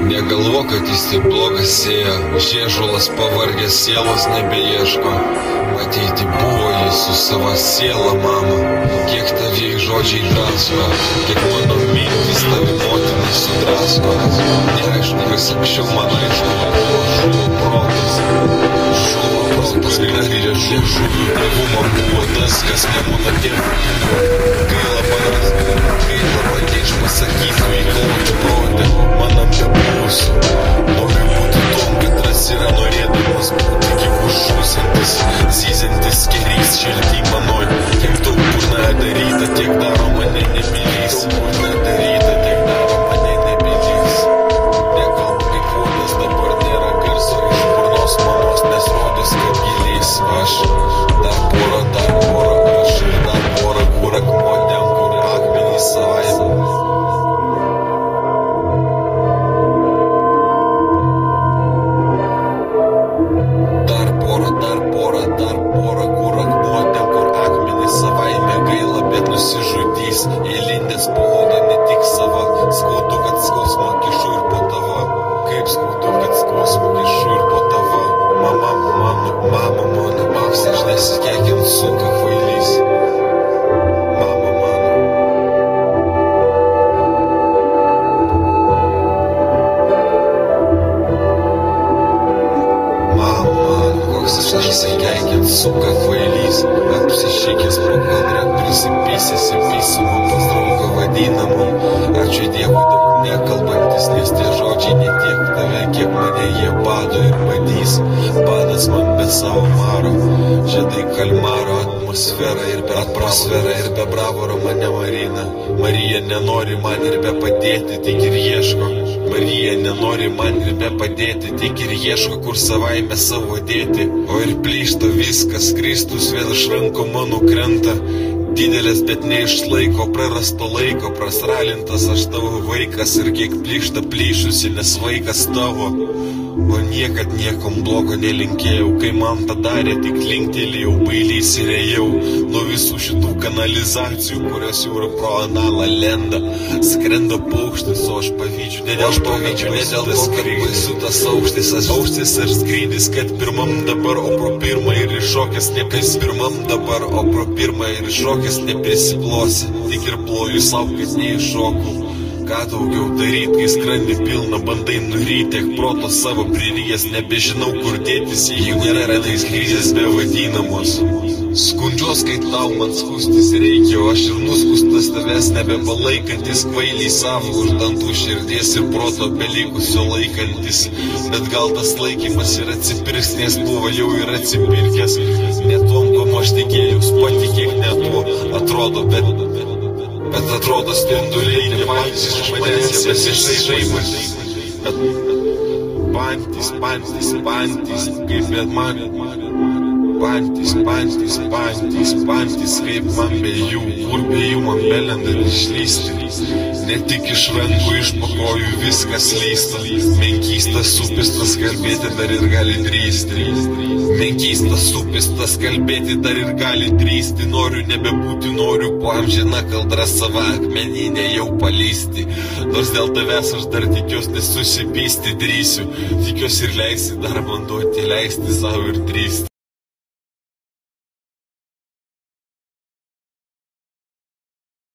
Negalvo, kad jis tik blogas sėja, žiežulas pavargęs sielos nebeieško. Ateiti buvo jis su savo siela, mama, kiek taviai žodžiai drasko, kiek mano mintis tavi motinai sudrasko. Neaišku, kas anksčiau man aišku, žuvo protas, grįžė žuvų buvimo buvo tas, kas nebūna tiek. Gaila bandėč pasakytų į kalbų protę, manam nebūsiu. Noriu būti tom, kad ras yra norėdamas būti gyvus žusintis, zyziantis kerys širdį manoj. Tiek daug burna daryta, tiek daro mane nemylys. Burna daryta, tiek daro mane nemylys. Nekalbu kaip vodas, dabar nėra garso iš burnos mamos, nes rodos, kad gilys. Aš dar porą, aš ir dar porą, kur akmuodėm, kur akmenys savaime. Dar porą, kur akmuodėm, kur akmenys savaime. Gaila, bet nusižudys, įlindęs po odą ne tik sava. Skaudu, kad skausmo kišu ir po tava. Kaip skaudu, kad skausmo kišu ir po tava. Mama mano, mapsi aš nesikėkin suka kvailys. Mama mano. Koks aš nesikėkin suka kvailys. Apsišykęs pro kadrą prisipysęs į visumą pas draugą vadinamą. Ačiū Dievui daug nekalbantis, nes tie žodžiai ne tiek tave, kiek mane jie bado ir badys. Badas man be savo maro, žiedai kalmaro, atmosfera ir be atmosfera ir be bravoro mane marina. Marija nenori man ir be padėti, tik ir ieško. Marija nenori man ir be padėti, tik ir ieško, kur savaime savo dėti. O ir plyšta viskas, Kristus vėl iš rankų mano krenta. Didelės, bet neišlaiko prarasto laiko, prasralintas aš tavo vaikas ir kiek plyšta plyšusi, nes vaikas tavo. O niekad niekam blogo nelinkėjau, kai man tą darė, tik linktelėjau, bailys ir ėjau nuo visų šitų kanalizacijų, kurios jūra pro analą lenda. Skrenda paukštis, o aš pavydžiu, ne dėl to, kad baisu tas aukštis ir skrydis, kad pirmam dabar, o pro pirmą ir iššokęs nepris. Pirmam dabar, o pro pirmą ir iššokęs neprisiplosi, tik ir ploju savo, kad neiššokau. Ką daugiau daryt, kai skrandį pilną bandai nuryt, tiek proto savo pririjęs, nebežinau kur dėtis, jeigu nėra tais krizės be vadinamos. Skundžiuos, kai tau man skustis reikia, o aš ir nuskustas tavęs nebepalaikantis, kvailiai savo už dantų širdies ir proto belikusio laikantis. Bet gal tas laikymas ir atsipirks, nes buvo jau ir atsipirkęs. Ne tuom, kom aš tikėjus, patikėk ne tuo, atrodo, bet atrodo spinduliai nepantys iš manęs besišaižaimas. Pantys, kaip bet man. Pantys, kaip man be jų, kur be jų man belenda išlysti. Ne tik iš rankų, iš pakojų viskas lysta. Menkystas supistas kalbėti dar ir gali drįsti. Menkystas supistas kalbėti dar ir gali drįsti. Noriu nebebūti, noriu po amžiną kaldrą savo akmeninę jau palysti. Nors dėl tavęs aš dar tikiuos nesusipysti drįsiu. Tikiuos ir leisi dar man duoti leisti savo ir drįsti.